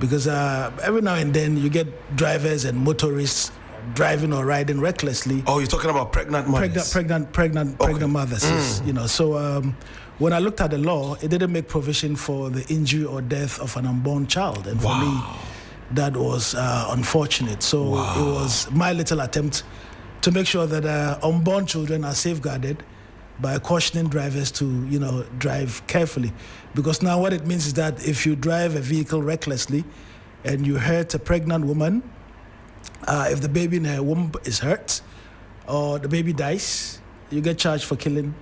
Because every now and then you get drivers and motorists driving or riding recklessly. Oh, you're talking about pregnant mothers? Pregnant mothers, yes, So when I looked at the law, it didn't make provision for the injury or death of an unborn child. And for me, that was unfortunate. So it was my little attempt to make sure that unborn children are safeguarded by cautioning drivers to, drive carefully. Because now what it means is that if you drive a vehicle recklessly and you hurt a pregnant woman, if the baby in her womb is hurt or the baby dies, you get charged for killing,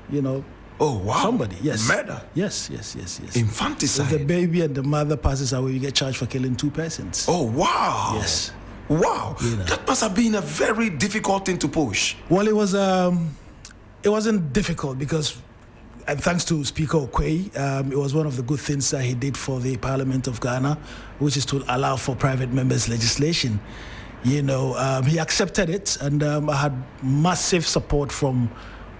somebody. Yes. Murder. Yes. Infanticide. If the baby and the mother passes away, you get charged for killing 2 persons. Oh, wow. Yes. Wow. That must have been a very difficult thing to push. Well, it wasn't difficult because, and thanks to Speaker Okwei, it was one of the good things that he did for the Parliament of Ghana, which is to allow for private members' legislation. He accepted it, and I had massive support from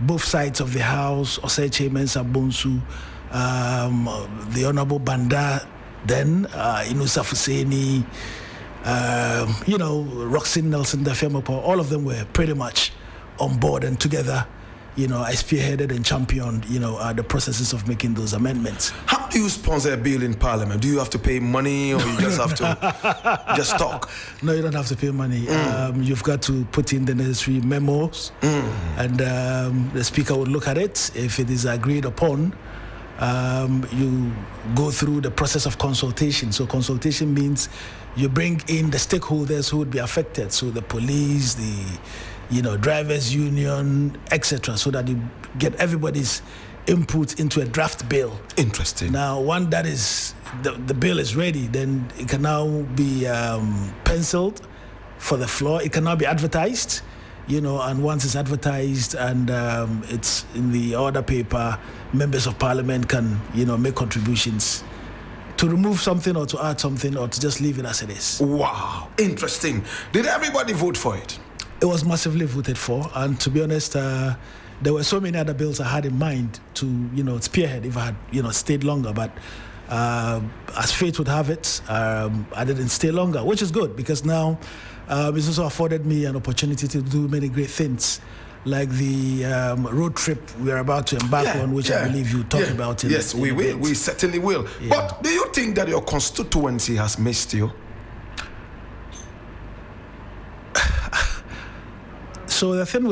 both sides of the House, Osei Chairman Sabonsu, the Honorable Banda, then Inusa Fuseni, Roxanne Nelson, the Femopo, all of them were pretty much on board, and together, I spearheaded and championed, the processes of making those amendments. How do you sponsor a bill in Parliament? Do you have to pay money, or you just have to just talk? No, you don't have to pay money. You've got to put in the necessary memos, and the Speaker would look at it. If it is agreed upon, you go through the process of consultation. So consultation means you bring in the stakeholders who would be affected. So the police, the drivers union, etc., so that you get everybody's input into a draft bill. Interesting. Now, one that is, the bill is ready, then it can now be penciled for the floor. It can now be advertised, and once it's advertised and it's in the order paper, members of Parliament can, make contributions to remove something or to add something or to just leave it as it is. Wow, interesting. Did everybody vote for it? It was massively voted for, and to be honest, there were so many other bills I had in mind to, spearhead if I had, stayed longer. But as fate would have it, I didn't stay longer, which is good because now it's also afforded me an opportunity to do many great things, like the road trip we're about to embark on, which I believe you talk about. Yes, we will. We certainly will. Yeah. But do you think that your constituency has missed you? So the thing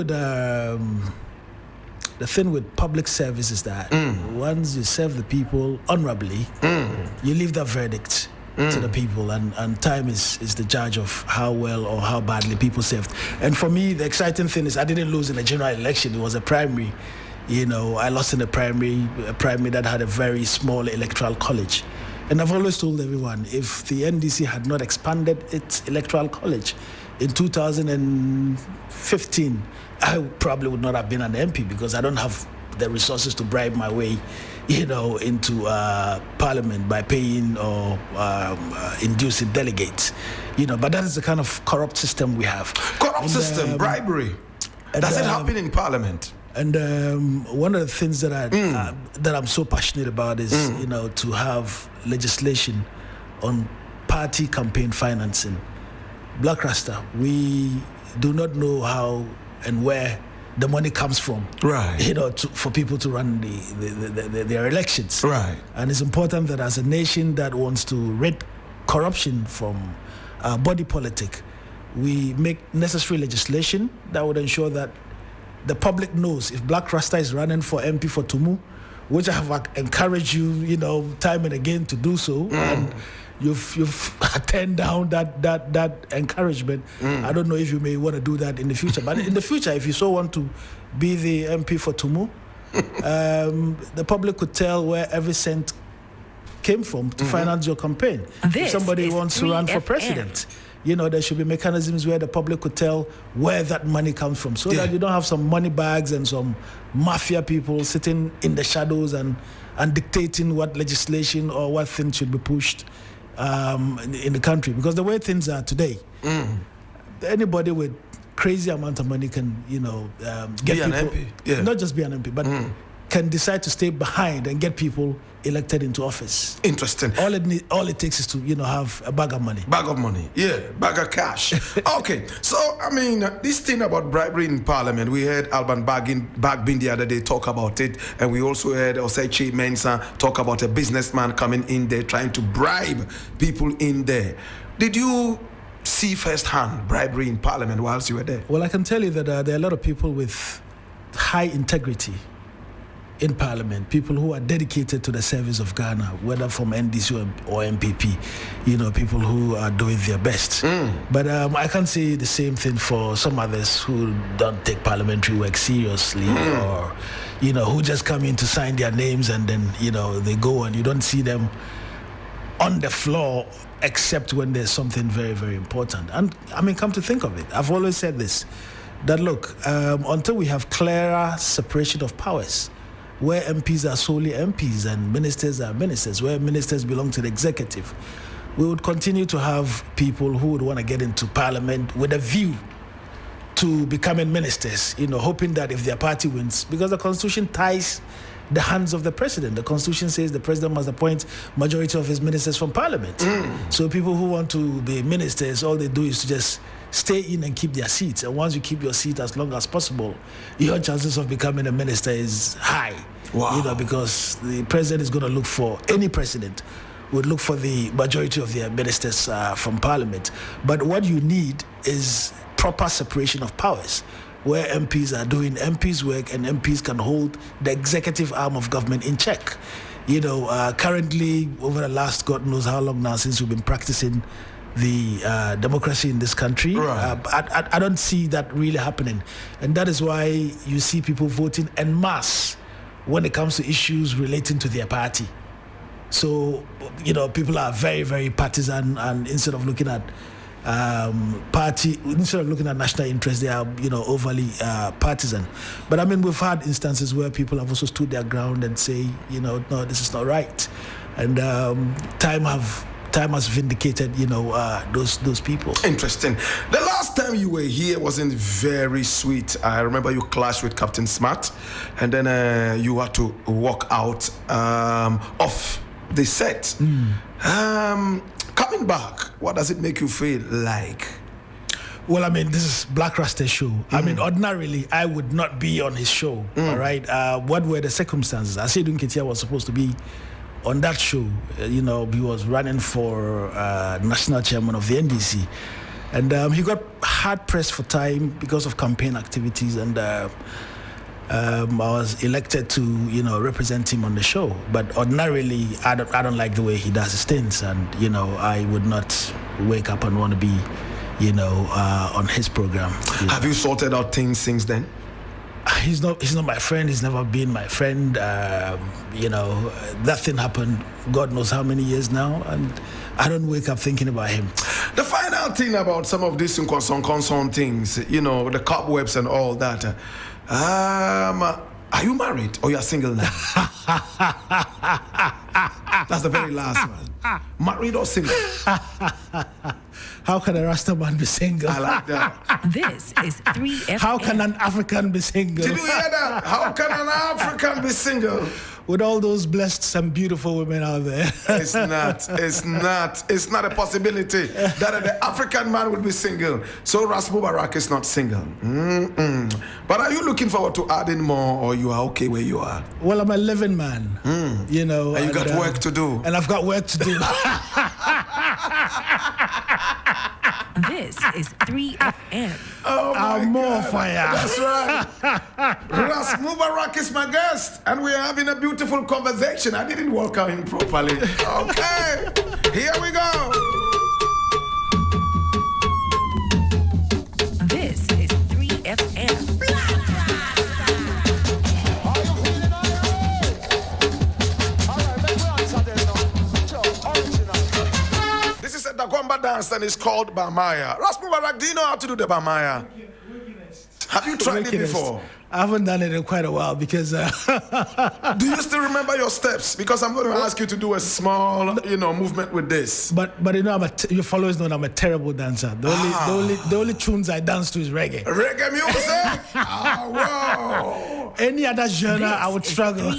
with public service is that once you serve the people honorably, you leave that verdict to the people, and time is the judge of how well or how badly people served. And for me, the exciting thing is I didn't lose in a general election. It was a primary. I lost in a primary that had a very small electoral college. And I've always told everyone, if the NDC had not expanded its electoral college in 2015, I probably would not have been an MP because I don't have the resources to bribe my way, into Parliament by paying or inducing delegates. But that is the kind of corrupt system we have. System, bribery. Does it happen in Parliament? And one of the things that I'm so passionate about is, to have legislation on party campaign financing. Blakk Rasta, we do not know how and where the money comes from, right? For people to run their elections, right? And it's important that as a nation that wants to rid corruption from body politic, we make necessary legislation that would ensure that the public knows if Blakk Rasta is running for MP for Tumu, which I have encouraged you, time and again to do so, and you've turned down that encouragement. I don't know if you may want to do that in the future, but in the future, if you so want to be the MP for Tumu, the public could tell where every cent came from to finance your campaign. If somebody wants to run for president, there should be mechanisms where the public could tell where that money comes from, so that you don't have some money bags and some mafia people sitting in the shadows and dictating what legislation or what things should be pushed in the country. Because the way things are today, anybody with crazy amount of money can, get be people, an MP. Yeah. Not just be an MP, but can decide to stay behind and get people elected into office. Interesting. All it takes is to have a bag of money. Bag of money, yeah, bag of cash. Okay, so I mean, this thing about bribery in Parliament, we heard Alban Bagbin the other day talk about it, and we also heard Osechi Mensah talk about a businessman coming in there trying to bribe people in there. Did you see firsthand bribery in Parliament whilst you were there? Well, I can tell you that there are a lot of people with high integrity in Parliament, people who are dedicated to the service of Ghana, whether from NDC or MPP, people who are doing their best. But I can't say the same thing for some others who don't take parliamentary work seriously, or, who just come in to sign their names and then, they go and you don't see them on the floor except when there's something very, very important. And I mean, come to think of it, I've always said this, that look, until we have clearer separation of powers, where MPs are solely MPs and ministers are ministers, where ministers belong to the executive, we would continue to have people who would want to get into Parliament with a view to becoming ministers, hoping that if their party wins, because the Constitution ties the hands of the president. The Constitution says the president must appoint majority of his ministers from Parliament. So people who want to be ministers, all they do is to just stay in and keep their seats. And once you keep your seat as long as possible, your chances of becoming a minister is high. Wow. Because the president is going to look for, any president would look for the majority of their ministers from Parliament. But what you need is proper separation of powers, where MPs are doing MPs' work and MPs can hold the executive arm of government in check. Currently, over the last God knows how long now since we've been practicing the democracy in this country, right. I don't see that really happening. And that is why you see people voting en masse when it comes to issues relating to their party. So, people are very, very partisan, and instead of looking at instead of looking at national interest, they are, overly partisan. But I mean, we've had instances where people have also stood their ground and say, no, this is not right. And time has vindicated, those people. Interesting. The last time you were here wasn't very sweet. I remember you clashed with Captain Smart, and then you had to walk out off the set. Coming back, what does it make you feel like? Well, I mean, this is Blakk Rasta's show. I mean, ordinarily, I would not be on his show, all right? What were the circumstances? Asedu Nketia was supposed to be on that show. He was running for national chairman of the NDC. And he got hard pressed for time because of campaign activities, and I was elected to, represent him on the show. But ordinarily, I don't like the way he does his things, and I would not wake up and want to be, on his program. Have you sorted out things since then? He's not my friend. He's never been my friend. That thing happened God knows how many years now, and I don't wake up thinking about him. The final thing about some of these concern things, the cobwebs and all that. Are you married or you're single now? That's the very last one. Married or single? How can a Rasta man be single? I like that. This is 3FM. How can an African be single? Did you hear that? How can an African be single? With all those blessed and beautiful women out there. It's not a possibility that the African man will be single. So Ras Mubarak is not single. But are you looking forward to adding more, or you are okay where you are? Well, I'm a living man, And you got work to do. And I've got work to do. This is 3FM. Oh my I'm more God. fire. That's right. Ras Mubarak is my guest, and we are having a beautiful conversation. I didn't welcome him properly. Okay, here we go. This is 3FM. This is a Dagomba dance and it's called Bamaya. Ras Mubarak, do you know how to do the Bamaya? Have you tried it before? I haven't done it in quite a while because. Do you still remember your steps? Because I'm going to ask you to do a small, movement with this. But your followers know I'm a terrible dancer. The only tunes I dance to is reggae. Reggae music? Oh, wow. Any other genre, I would struggle.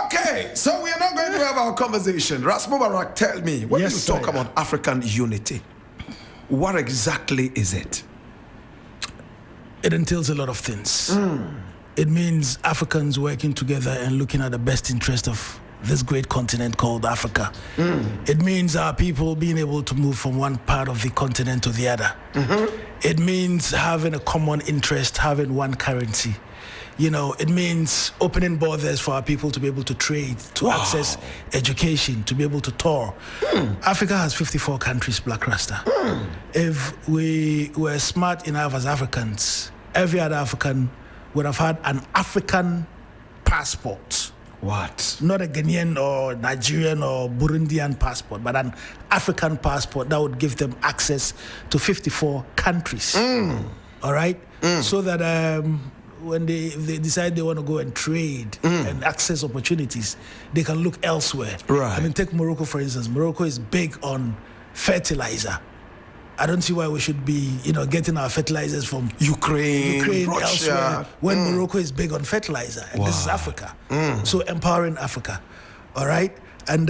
Okay, so we are not going to have our conversation. Ras Mubarak, tell me, when you talk about African unity, what exactly is it? It entails a lot of things. It means Africans working together and looking at the best interest of this great continent called Africa. It means our people being able to move from one part of the continent to the other. It means having a common interest, having one currency. It means opening borders for our people to be able to trade, to access education, to be able to tour. Africa has 54 countries, Blakk Rasta. If we were smart enough as Africans, every other African would have had an African passport. What? Not a Ghanaian or Nigerian or Burundian passport, but an African passport that would give them access to 54 countries. All right? So that when if they decide they want to go and trade and access opportunities, they can look elsewhere. Right. I mean, take Morocco, for instance. Morocco is big on fertilizer. I don't see why we should be, getting our fertilizers from Ukraine, Russia, elsewhere, when Morocco is big on fertilizer, and this is Africa. So empowering Africa, all right? And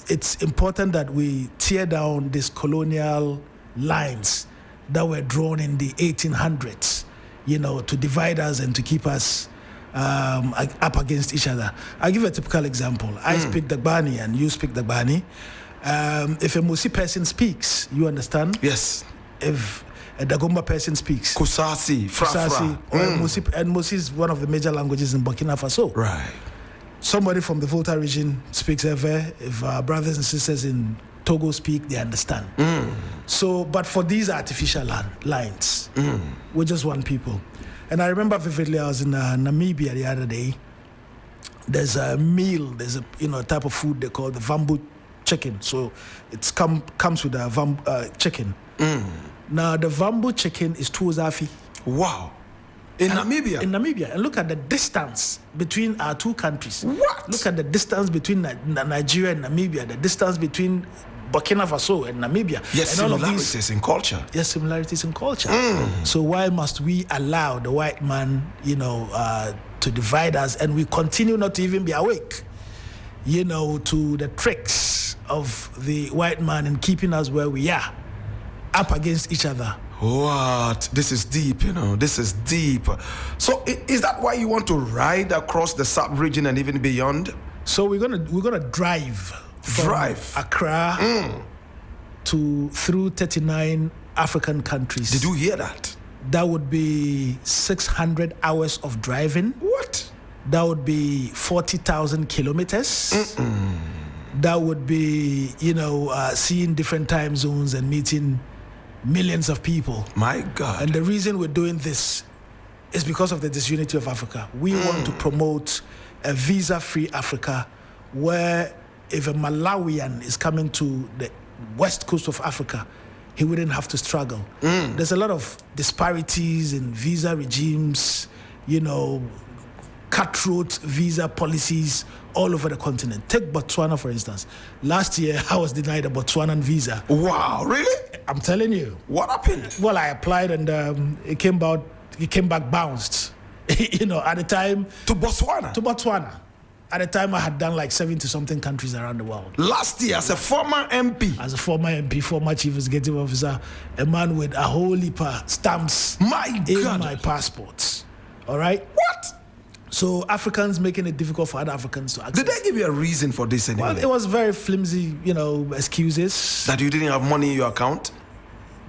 it's important that we tear down these colonial lines that were drawn in the 1800s, to divide us and to keep us up against each other. I'll give you a typical example. I speak Dagbani and you speak Dagbani. If a Musi person speaks, you understand? Yes. If a Dagomba person speaks, Kusasi, Frafra. or Musi, and Musi is one of the major languages in Burkina Faso. Right. Somebody from the Volta region speaks Ewe. If our brothers and sisters in Togo speak, they understand. So, but for these artificial lines, we're just one people. And I remember vividly, I was in Namibia the other day. There's a meal, there's a type of food they call the Vambu chicken. So it's comes with a chicken. Now the Vambu chicken is 2 zafi. Wow. In Namibia? In Namibia. And look at the distance between our two countries. What? Look at the distance between Nigeria and Namibia, the distance between Burkina Faso and Namibia. Yes, and similarities in culture. Yes, similarities in culture. So why must we allow the white man, to divide us, and we continue not to even be awake, to the tricks of the white man in keeping us where we are, up against each other. What? This is deep, This is deep. So is that why you want to ride across the sub-region and even beyond? So we're gonna drive from Accra through 39 African countries. Did you hear that? That would be 600 hours of driving. What? That would be 40,000 kilometers. That would be, seeing different time zones and meeting millions of people. My God. And the reason we're doing this is because of the disunity of Africa. We want to promote a visa-free Africa where if a Malawian is coming to the west coast of Africa, he wouldn't have to struggle. There's a lot of disparities in visa regimes, cutthroat visa policies all over the continent. Take Botswana, for instance. Last year, I was denied a Botswanan visa. Wow, really? I'm telling you. What happened? Well, I applied and it came back bounced. At the time. To Botswana? To Botswana. At the time, I had done like 70-something countries around the world. Last year, as a former MP? As a former MP, former chief executive officer, a man with a whole heap of stamps in my passports. All right? What? So Africans making it difficult for other Africans to access. Did they give you a reason for this anyway? Well, it was very flimsy, excuses. That you didn't have money in your account?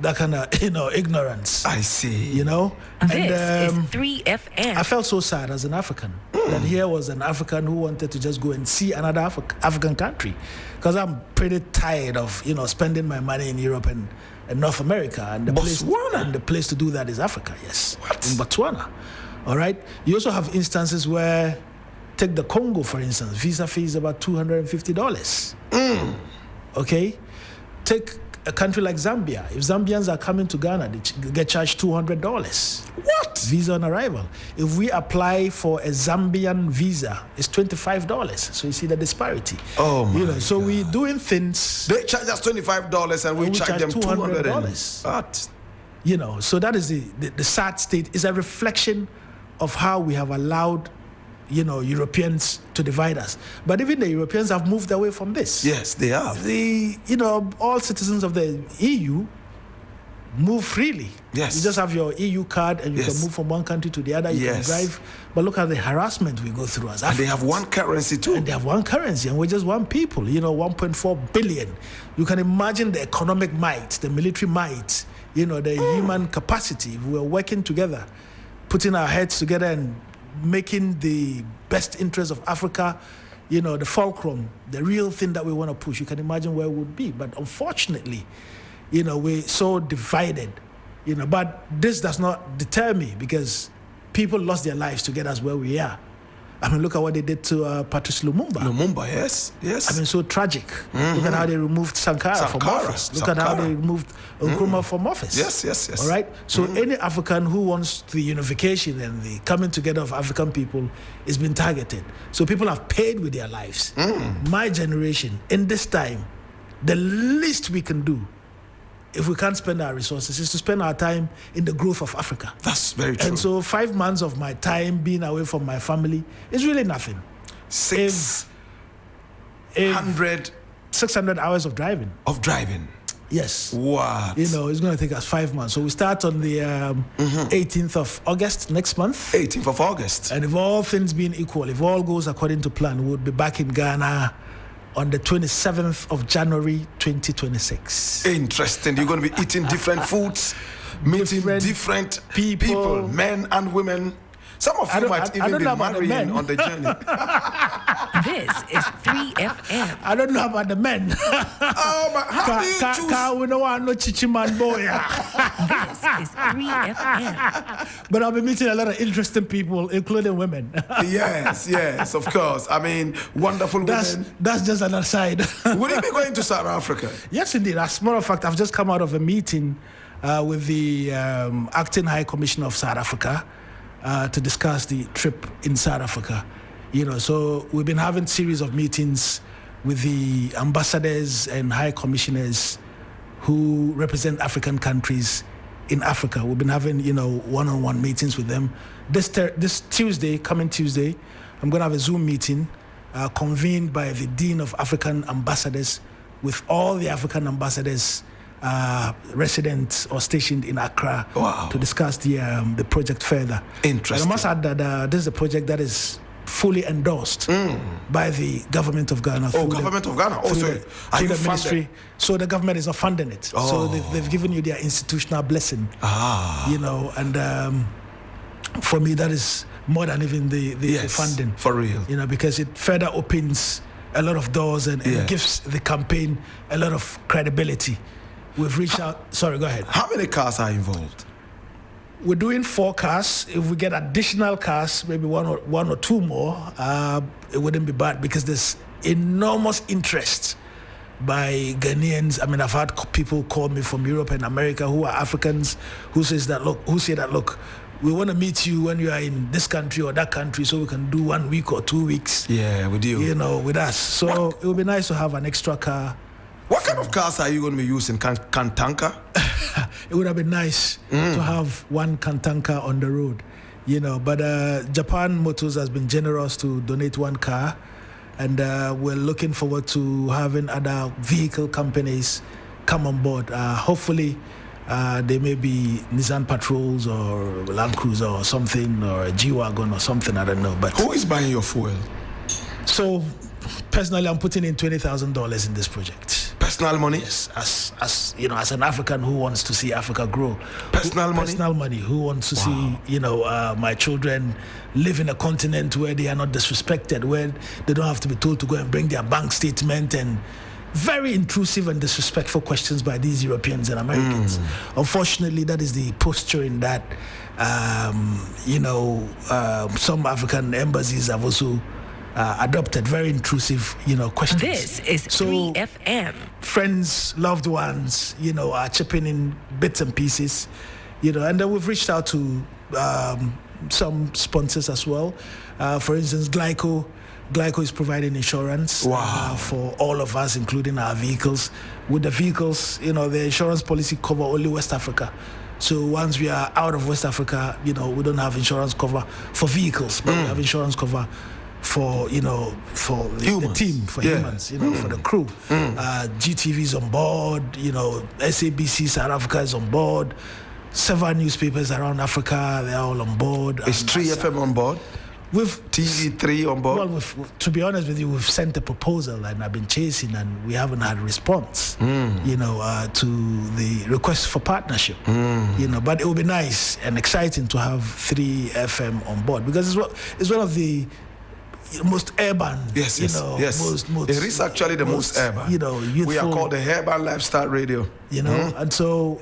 That kind of, ignorance. I see. This is 3FM. I felt so sad as an African that here was an African who wanted to just go and see another African country. Because I'm pretty tired of, spending my money in Europe and North America. And the place to do that is Africa, yes. What? In Botswana. All right? You also have instances where, take the Congo, for instance, visa fee is about $250. Okay? Take a country like Zambia. If Zambians are coming to Ghana, they get charged $200. What? Visa on arrival. If we apply for a Zambian visa, it's $25. So you see the disparity. Oh my So God. we're doing things. They charge us $25 and we charge them $200. What? So that is the sad state. Is a reflection of how we have allowed Europeans to divide us. But even the Europeans have moved away from this. Yes, they have. All citizens of the EU move freely. Yes. You just have your EU card and you can move from one country to the other. You can drive. But look at the harassment we go through as Africans. And they have one currency too. And they have one currency, and we're just one people, 1.4 billion. You can imagine the economic might, the military might, the human capacity. We're working together, putting our heads together and making the best interest of Africa, the fulcrum, the real thing that we want to push. You can imagine where it would be. But unfortunately, we're so divided, but this does not deter me because people lost their lives to get us where we are. I mean, look at what they did to Patrice Lumumba. Lumumba, yes. I mean, so tragic. Look at how they removed Sankara from office. Look at how they removed Nkrumah from office. Yes. All right? So any African who wants the unification and the coming together of African people is being targeted. So people have paid with their lives. My generation, in this time, the least we can do, if we can't spend our resources, is to spend our time in the growth of Africa. That's very true. And so 5 months of my time being away from my family is really nothing. 600 hours of driving. Yes. What? It's going to take us 5 months. So we start on the 18th of August next month. 18th of August. And if all things being equal, if all goes according to plan, we'll be back in Ghana on the 27th of January 2026. Interesting. You're going to be eating different foods, meeting different people, men and women. Some of you might even be marrying on the journey. This is 3FM. I don't know about the men. But how do you choose? We don't want no chichiman boy. This is 3FM. But I'll be meeting a lot of interesting people, including women. Yes, of course. I mean, wonderful women. That's just an aside. Will you be going to South Africa? Yes, indeed. As a matter of fact, I've just come out of a meeting with the acting High Commissioner of South Africa to discuss the trip in South Africa. So we've been having series of meetings with the ambassadors and high commissioners who represent African countries in Africa. We've been having, one-on-one meetings with them. This Tuesday, coming Tuesday, I'm going to have a Zoom meeting convened by the Dean of African Ambassadors with all the African ambassadors resident or stationed in Accra to discuss the project further. Interesting. And I must add that this is a project that is fully endorsed by the government of Ghana. Government of Ghana. Also, are you the ministry? So the government is not funding it. So they've given you their institutional blessing. And for me that is more than even the funding. For real. Because it further opens a lot of doors and gives the campaign a lot of credibility. We've reached out. Sorry, go ahead. How many cars are involved? We're doing 4 cars. If we get additional cars, maybe one or two more, it wouldn't be bad because there's enormous interest by Ghanaians. I mean, I've had people call me from Europe and America who are Africans who say that, look, we want to meet you when you are in this country or that country so we can do 1 week or 2 weeks. Yeah, with you. With us. So it would be nice to have an extra car. What kind of cars are you going to be using? Kantanka? It would have been nice to have one Kantanka on the road, But Japan Motors has been generous to donate 1 car, and we're looking forward to having other vehicle companies come on board. Hopefully, they may be Nissan Patrols or Land Cruiser or something, or a G-Wagon or something. I don't know. But who is buying your fuel? So, personally, I'm putting in $20,000 in this project. Personal money? Yes, as an African who wants to see Africa grow. Personal money? Who wants to see, my children live in a continent where they are not disrespected, where they don't have to be told to go and bring their bank statement and very intrusive and disrespectful questions by these Europeans and Americans. Unfortunately, that is the posturing that, some African embassies have also adopted. Very intrusive, questions. This is 3FM. friends, loved ones, are chipping in bits and pieces, and then we've reached out to some sponsors as well. For instance, Glyco is providing insurance for all of us, including our vehicles. With the vehicles, the insurance policy cover only West Africa. So once we are out of West Africa, we don't have insurance cover for vehicles, but we have insurance cover for the team, for humans, for the crew. GTV is on board, SABC South Africa is on board. Several newspapers around Africa, they're all on board. Is 3FM on board? With TV3 on board? Well, to be honest with you, we've sent a proposal and I've been chasing and we haven't had a response, to the request for partnership. But it would be nice and exciting to have 3FM on board because it's one of the most urban, yes. most it is actually the most urban. Youthful, we are called the urban lifestyle radio. And so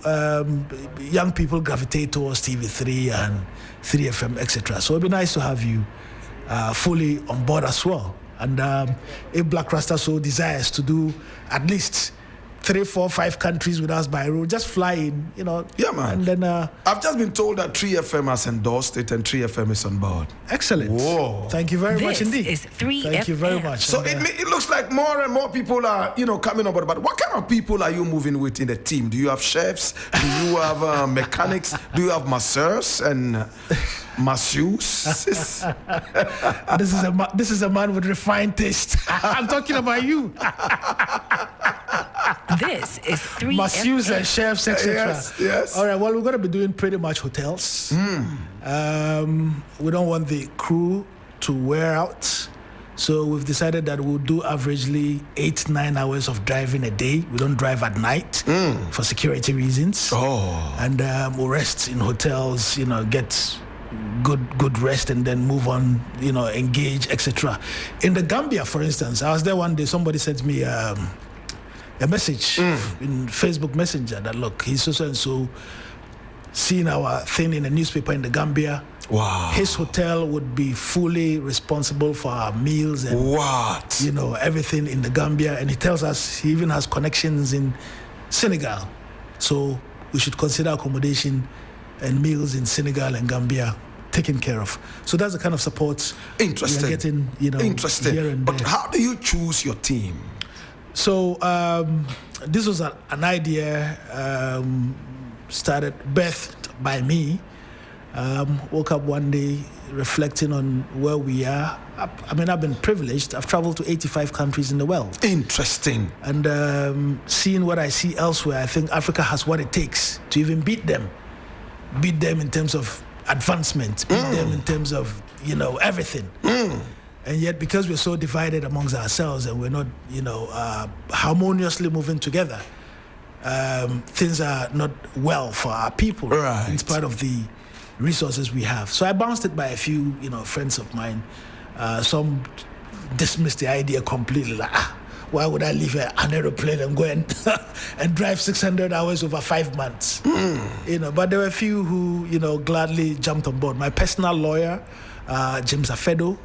young people gravitate towards TV3 and 3FM, etc. So it'd be nice to have you fully on board as well. And if Blakk Rasta so desires to do at least 3, 4, 5 countries with us by road, just fly in, Yeah, man. And then I've just been told that 3FM has endorsed it and 3FM is on board. Excellent. Whoa. Thank you very much indeed. This is 3FM. Thank you very much. So it looks like more and more people are, coming on board. But what kind of people are you moving with in the team? Do you have chefs? Do you have mechanics? Do you have masseurs and masseuses? This is a man with refined taste. I'm talking about you. This is 3FM. Masseurs and chefs, etc. Yes. All right. Well, we're going to be doing pretty much hotels. We don't want the crew to wear out, so we've decided that we'll do averagely 8-9 hours of driving a day. We don't drive at night for security reasons. And we'll rest in hotels. Get good rest and then move on. Engage, etc. In the Gambia, for instance, I was there one day. Somebody sent me a message in Facebook Messenger that look, he's so and so seen our thing in a newspaper in the Gambia. Wow. His hotel would be fully responsible for our meals and everything in the Gambia. And he tells us he even has connections in Senegal. So we should consider accommodation and meals in Senegal and Gambia taken care of. So that's the kind of support Interesting. we're getting, Interesting. here and But there. how do you choose your team? So this was an idea birthed by me. Woke up one day reflecting on where we are. I've been privileged. I've traveled to 85 countries in the world. Interesting. And seeing what I see elsewhere, I think Africa has what it takes to even beat them. Beat them in terms of advancement. Beat them in terms of, everything. And yet, because we're so divided amongst ourselves and we're not, harmoniously moving together, things are not well for our people, right, in spite of the resources we have. So I bounced it by a few, friends of mine. Some dismissed the idea completely, like, why would I leave an aeroplane and go and drive 600 hours over 5 months? But there were a few who, gladly jumped on board. My personal lawyer, James Afedo,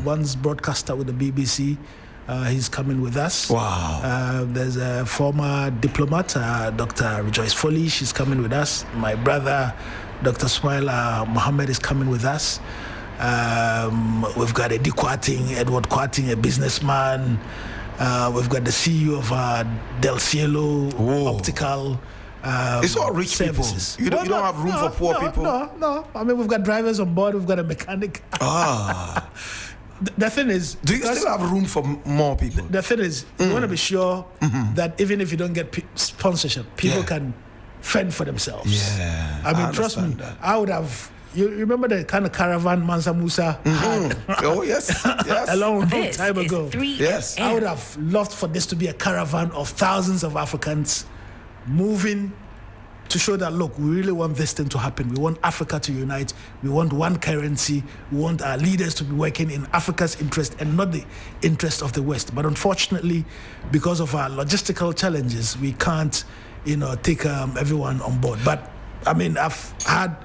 once broadcaster with the BBC, he's coming with us. Wow. There's a former diplomat, Dr. Rejoice Foley, she's coming with us. My brother, Dr. Smaila Mohammed, is coming with us. We've got Edward Kwarting, a businessman. We've got the CEO of Del Cielo Optical. It's all rich services. people. You don't have room for poor people. No. We've got drivers on board. We've got a mechanic. The thing is, do you still have room for more people? The thing is, you want to be sure that even if you don't get sponsorship, people can fend for themselves. Yeah, I trust me. That. I would have. You remember the kind of caravan Mansa Musa had? Oh yes. A long time ago. Yes. I would have loved for this to be a caravan of thousands of Africans moving to show that, look, we really want this thing to happen. We want Africa to unite. We want one currency. We want our leaders to be working in Africa's interest and not the interest of the West. But unfortunately, because of our logistical challenges, we can't, take everyone on board. But I've had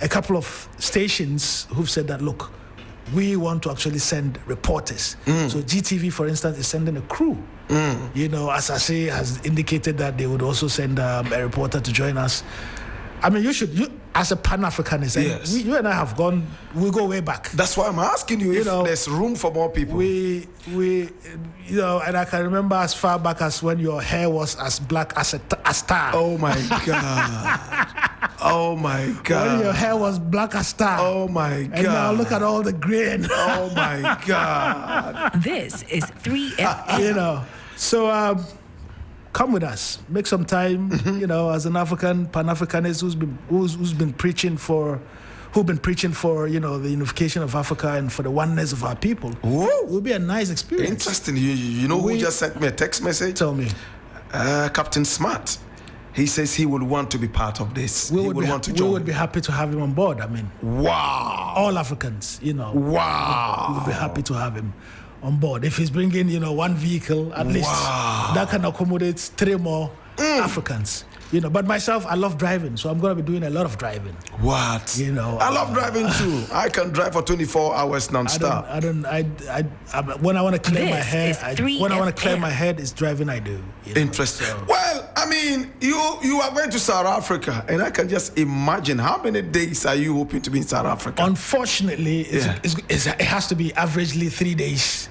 a couple of stations who've said that, look, we want to actually send reporters. So GTV, for instance, is sending a crew. You know, as I say, has indicated that they would also send a reporter to join us. I mean, you as a Pan-Africanist, Yes. you and I have we go way back. That's why I'm asking you if there's room for more people. We, you know, and I can remember as far back as when your hair was as black as a star. Oh my God. Oh my God. When your hair was black as star. Oh my God. And now look at all the grain. Oh my God. This is 3FM. You know, so come with us, make some time. You know, as an African Pan-Africanist who's been preaching for, you know, the unification of Africa and for the oneness of our people. Whoa. It will be a nice experience. Interesting. You know who just sent me a text message? Tell me. Captain Smart. He says he would want to be part of this. We he would want to join. We would be happy to have him on board. I mean, Wow. all Africans, you know. Wow. We would be happy to have him on board. If he's bringing, you know, one vehicle, at least that can accommodate 3 more Africans. You know, but myself, I love driving, so I'm going to be doing a lot of driving. What? You know, I love driving too. I can drive for 24 hours non-stop. When I want to clear my This head, is 3FM. when I want to clear my head, it's driving I do. You know, Interesting. so- Well, I mean, you are going to South Africa, and I can just imagine how many days are you hoping to be in South Africa? Unfortunately, it has to be averagely 3 days.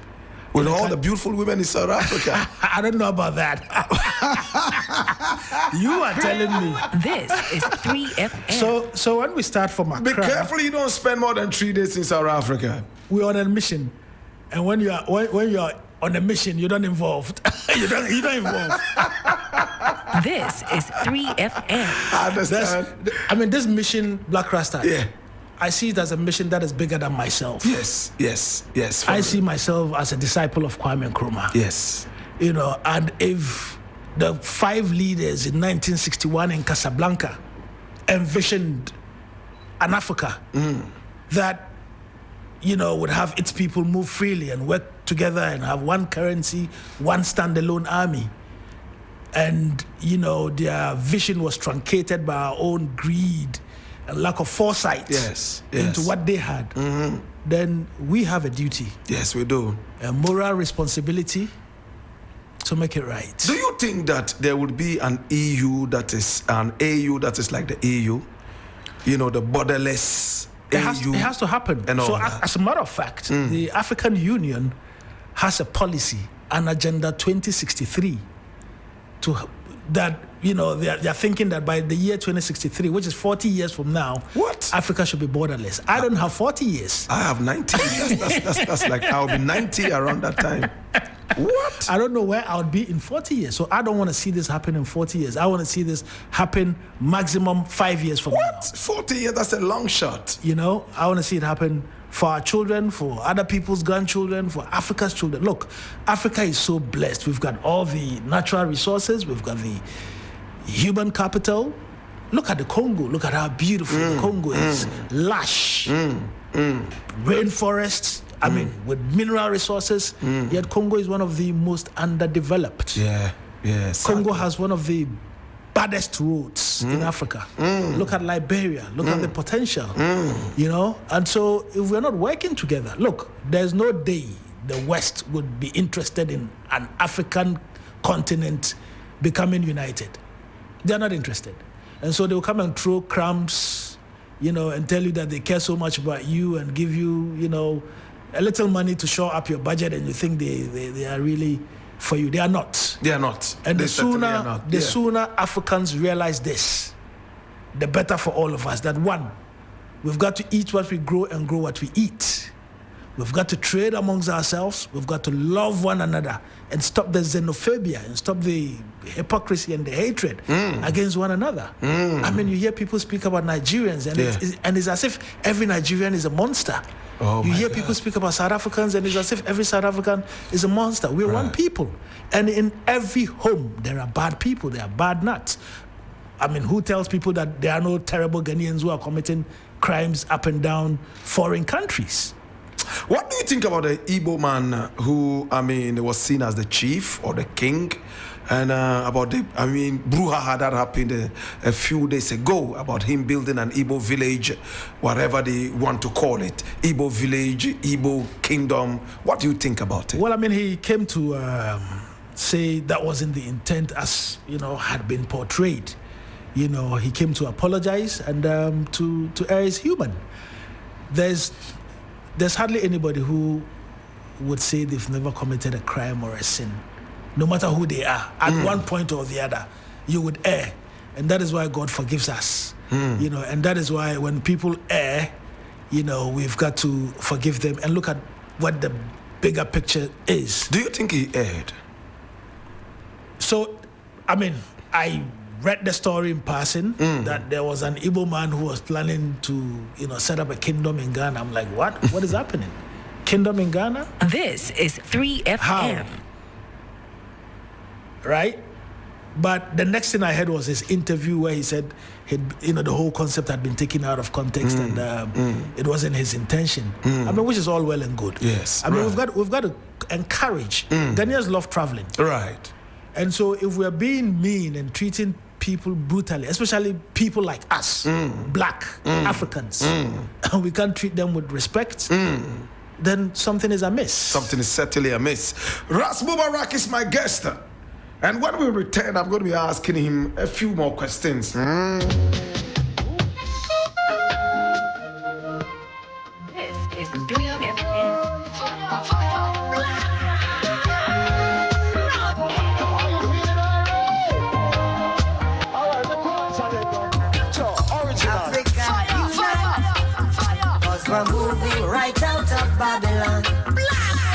With all the beautiful women in South Africa. I don't know about that. You are telling me. This is 3FM. So when we start from Be Accra, careful you don't spend more than 3 days in South Africa. we're on a mission, and when you are on a mission, you're not involved. you're not involved. This is 3FM. I understand. I mean, this mission, Blakk Rasta. Yeah. I see it as a mission that is bigger than myself. Yes. I see myself as a disciple of Kwame Nkrumah. Yes. You know, and if the 5 leaders in 1961 in Casablanca envisioned an Africa that, you know, would have its people move freely and work together and have one currency, one standalone army, and, you know, their vision was truncated by our own greed and lack of foresight into what they had, then we have a duty, Yes, we do. a moral responsibility to make it right. Do you think that there would be an AU that is like the AU? You know, the borderless It AU? has to happen. And all So that. as a matter of fact, the African Union has a policy, an Agenda 2063, that, you know, they're thinking that by the year 2063, which is 40 years from now, What? Africa should be borderless. I don't have 40 years. I have 90. That's like I'll be 90 around that time. What? I don't know where I would be in 40 years. So I don't want to see this happen in 40 years. I want to see this happen maximum 5 years from now. What? 40 years? That's a long shot. You know, I want to see it happen for our children, for other people's grandchildren, for Africa's children. Look, Africa is so blessed. We've got all the natural resources. We've got the human capital. Look at the Congo. Look at how beautiful the Congo is. Lush. Rainforests. I mean, with mineral resources. Yet Congo is one of the most underdeveloped. Yeah. Congo has one of the baddest roads in Africa. Look at Liberia. Look at the potential. You know? And so if we're not working together, look, there's no day the West would be interested in an African continent becoming united. They're not interested. And so they'll come and throw crumbs, you know, and tell you that they care so much about you and give you, you know, a little money to shore up your budget, and you think they are really for you. They are not. They are not. And They the certainly are not. sooner Africans realize this, the better for all of us. That one, we've got to eat what we grow and grow what we eat. We've got to trade amongst ourselves. We've got to love one another and stop the xenophobia and stop the hypocrisy and the hatred against one another. I mean, you hear people speak about Nigerians, and it's as if every Nigerian is a monster. Oh, you my hear God. people speak about South Africans, and it's as if every South African is a monster. We're one people. And in every home, there are bad people, there are bad nuts. I mean, who tells people that there are no terrible Ghanaians who are committing crimes up and down foreign countries? What do you think about the Igbo man who, I mean, was seen as the chief or the king? And about the, brouhaha that happened a few days ago about him building an Igbo village, whatever they want to call it, Igbo village, Igbo kingdom. What do you think about it? Well, he came to say that wasn't the intent as, had been portrayed. He came to apologize and to err is human. There's hardly anybody who would say they've never committed a crime or a sin. No matter who they are, at one point or the other, you would err. And that is why God forgives us. And that is why when people err, we've got to forgive them and look at what the bigger picture is. Do you think he erred? So, I read the story in passing that there was an Igbo man who was planning to, set up a kingdom in Ghana. I'm like, what? What is happening? Kingdom in Ghana? This is 3FM. How? Right? But the next thing I heard was his interview where he said, the whole concept had been taken out of context and it wasn't his intention. Which is all well and good. Yes. Right. we've got to encourage. Ghanaians love traveling. Right. And so if we're being mean and treating people brutally, especially people like us, black Africans, and we can't treat them with respect, then something is amiss. Something is certainly amiss. Ras Mubarak is my guest. And when we return, I'm going to be asking him a few more questions. This is 3FM. We're moving right out of Babylon.